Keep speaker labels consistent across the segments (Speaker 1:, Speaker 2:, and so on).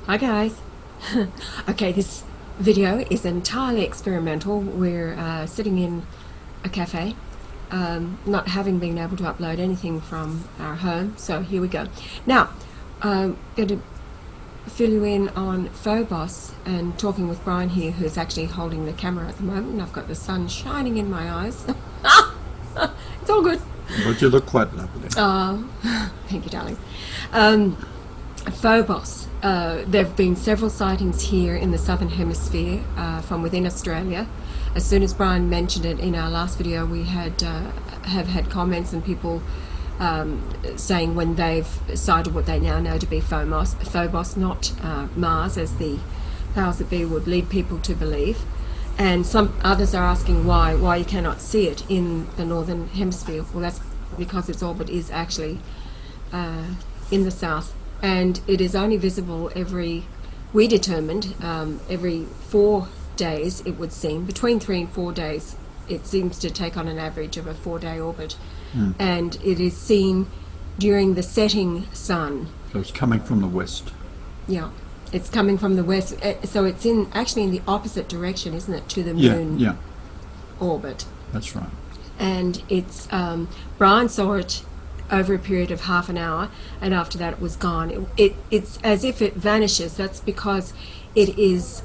Speaker 1: Hi guys. Okay, this video is entirely experimental. We're sitting in a cafe, not having been able to upload anything from our home, so here we go. Now, I'm going to fill you in on Phobos and talking with Brian here, who's actually holding the camera at the moment, and I've got the sun shining in my eyes. It's all good.
Speaker 2: But you look quite lovely.
Speaker 1: Thank you, darling. Phobos. There have been several sightings here in the southern hemisphere from within Australia. As soon as Brian mentioned it in our last video, we have had comments and people saying when they've sighted what they now know to be Phobos, not Mars, as the powers that be would lead people to believe. And some others are asking why you cannot see it in the northern hemisphere. Well, that's because its orbit is actually in the south, and it is only visible every 4 days, it would seem. Between 3 and 4 days, it seems to take on an average of a 4-day orbit. And it is seen during the setting sun.
Speaker 2: So it's coming from the west.
Speaker 1: Yeah. It's coming from the west, so it's actually in the opposite direction, isn't it, to the moon orbit.
Speaker 2: That's right.
Speaker 1: And it's Brian saw it over a period of half an hour, and after that it was gone. It's as if it vanishes. That's because it is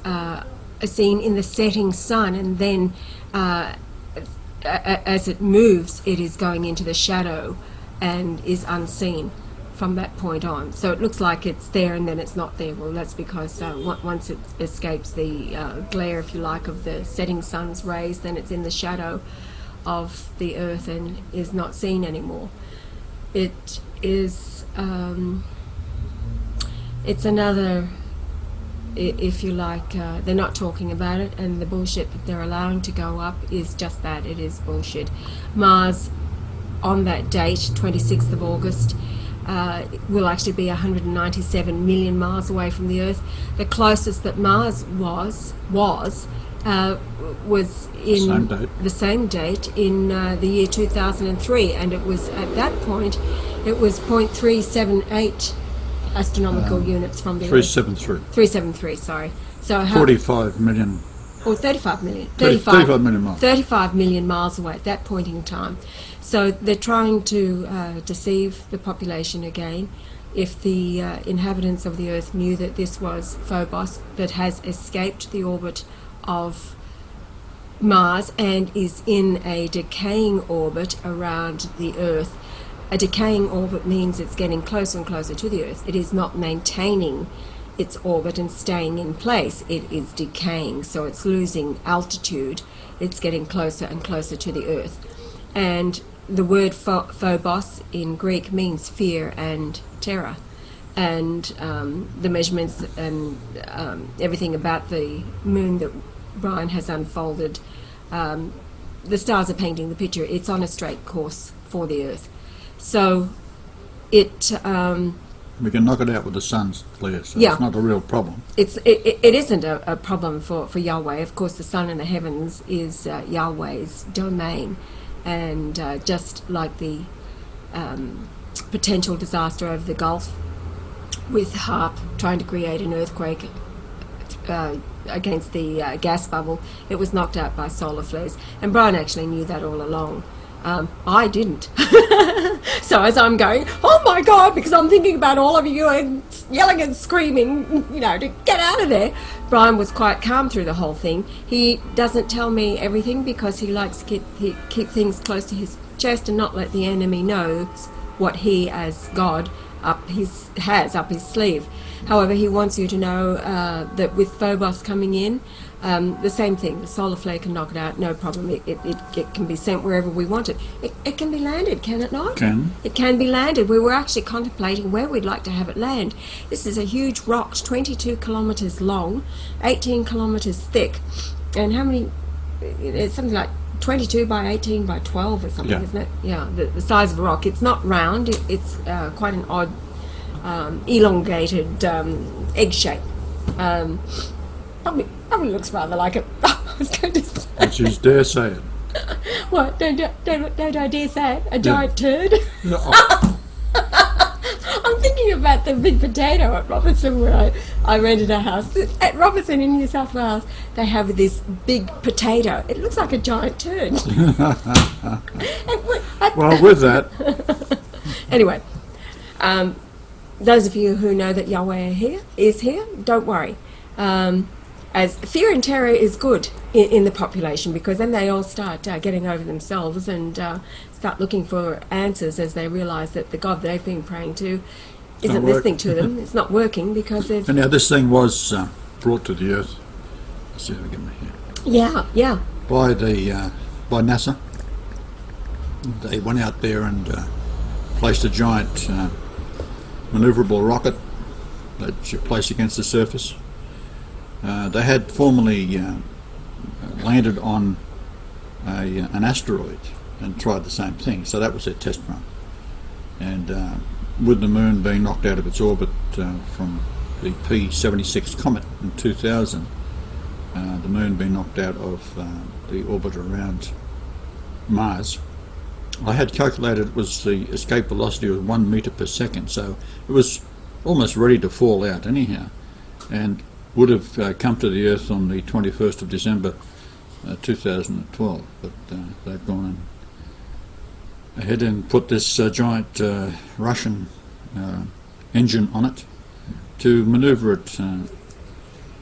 Speaker 1: seen in the setting sun, and then as it moves, it is going into the shadow and is unseen from that point on. So it looks like it's there and then it's not there. Well, that's because once it escapes the glare, if you like, of the setting sun's rays, then it's in the shadow of the Earth and is not seen anymore. It is it's another, if you like, they're not talking about it, and the bullshit that they're allowing to go up is just that. It is bullshit. Mars on that date, 26th of August, will actually be 197 million miles away from the Earth. The closest that Mars was in the same date in the year 2003, and it was at that point it was 0.378 astronomical units from the
Speaker 2: 373.
Speaker 1: 373, sorry. So
Speaker 2: 45 million.
Speaker 1: Or 35 million.
Speaker 2: 35 million miles.
Speaker 1: 35 million miles away at that point in time. So they're trying to deceive the population again. If the inhabitants of the Earth knew that this was Phobos that has escaped the orbit of Mars and is in a decaying orbit around the Earth. A decaying orbit means it's getting closer and closer to the Earth. It is not maintaining its orbit and staying in place. It is decaying, so it's losing altitude. It's getting closer and closer to the Earth. And the word Phobos in Greek means fear and terror. And the measurements and everything about the moon that Brian has unfolded, the stars are painting the picture. It's on a straight course for the Earth. So it...
Speaker 2: we can knock it out with the sun's flare, so it's not a real problem.
Speaker 1: It isn't a problem for Yahweh. Of course, the sun in the heavens is Yahweh's domain. And just like the potential disaster over the Gulf with HAARP trying to create an earthquake against the gas bubble, it was knocked out by solar flares. And Brian actually knew that all along. I didn't. So as I'm going, oh my God, because I'm thinking about all of you and yelling and screaming, you know, to get out of there, Brian was quite calm through the whole thing. He doesn't tell me everything because he likes to keep things close to his chest and not let the enemy know what he, as God, has up his sleeve. However, he wants you to know that with Phobos coming in, the same thing. The solar flare can knock it out, no problem. It can be sent wherever we want it. It can be landed, can it not? It can be landed. We were actually contemplating where we'd like to have it land. This is a huge rock, 22 kilometres long, 18 kilometres thick, and how many? It's something like 22 by 18 by 12 or something, isn't it? Yeah, the size of a rock. It's not round. It's quite an odd, elongated egg shape. Probably looks rather like it. I was going to say.
Speaker 2: But you dare say it.
Speaker 1: What? Don't I dare say it? A giant turd?
Speaker 2: No.
Speaker 1: I'm thinking about about the big potato at Robertson, where I rented a house. At Robertson in New South Wales, they have this big potato. It looks like a giant turd.
Speaker 2: Well, with that,
Speaker 1: anyway, those of you who know that Yahweh is here, don't worry. As fear and terror is good in the population, because then they all start getting over themselves and start looking for answers as they realise that the God they've been praying to isn't listening to them. It's not working because they've...
Speaker 2: and now this thing was brought to the Earth. Let's see if I get my here.
Speaker 1: Yeah.
Speaker 2: By NASA. They went out there and placed a giant manoeuvrable rocket that you place against the surface. They had formerly landed on an asteroid and tried the same thing, so that was their test run. And with the moon being knocked out of its orbit from the P-76 comet in 2000, the moon being knocked out of the orbit around Mars, I had calculated it was the escape velocity was 1 meter per second, so it was almost ready to fall out anyhow, and would have come to the Earth on the 21st of December 2012, but they've gone ahead and put this giant Russian engine on it to maneuver it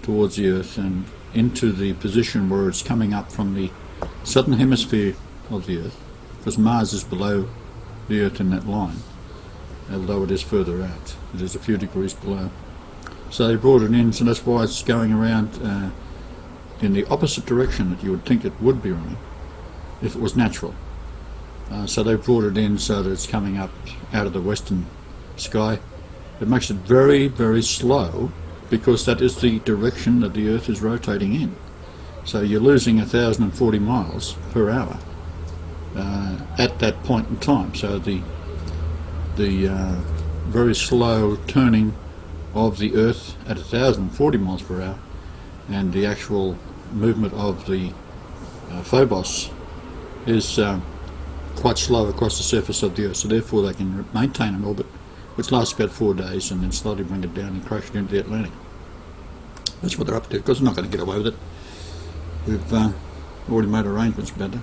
Speaker 2: towards the Earth and into the position where it's coming up from the southern hemisphere of the Earth, because Mars is below the Earth in that line, although it is further out. It is a few degrees below. So they brought it in, so that's why it's going around in the opposite direction that you would think it would be running if it was natural. So they brought it in so that it's coming up out of the western sky. It makes it very, very slow, because that is the direction that the Earth is rotating in. So you're losing 1,040 miles per hour at that point in time. So the very slow turning of the Earth at 1,040 miles per hour, and the actual movement of the Phobos is quite slow across the surface of the Earth, so therefore they can maintain an orbit which lasts about 4 days and then slowly bring it down and crash it into the Atlantic. That's what they're up to, because they're not going to get away with it. We've already made arrangements about that.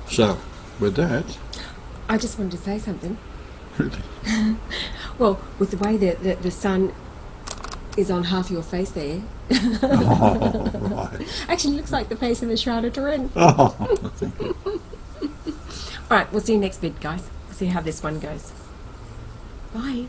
Speaker 2: So, with that...
Speaker 1: I just wanted to say something.
Speaker 2: Really?
Speaker 1: Well, with the way that the sun is on half your face there.
Speaker 2: Oh, right.
Speaker 1: Actually, looks like the face of a Shroud of Turin.
Speaker 2: Oh, thank you.
Speaker 1: All right, we'll see you next bit, guys. See how this one goes. Bye.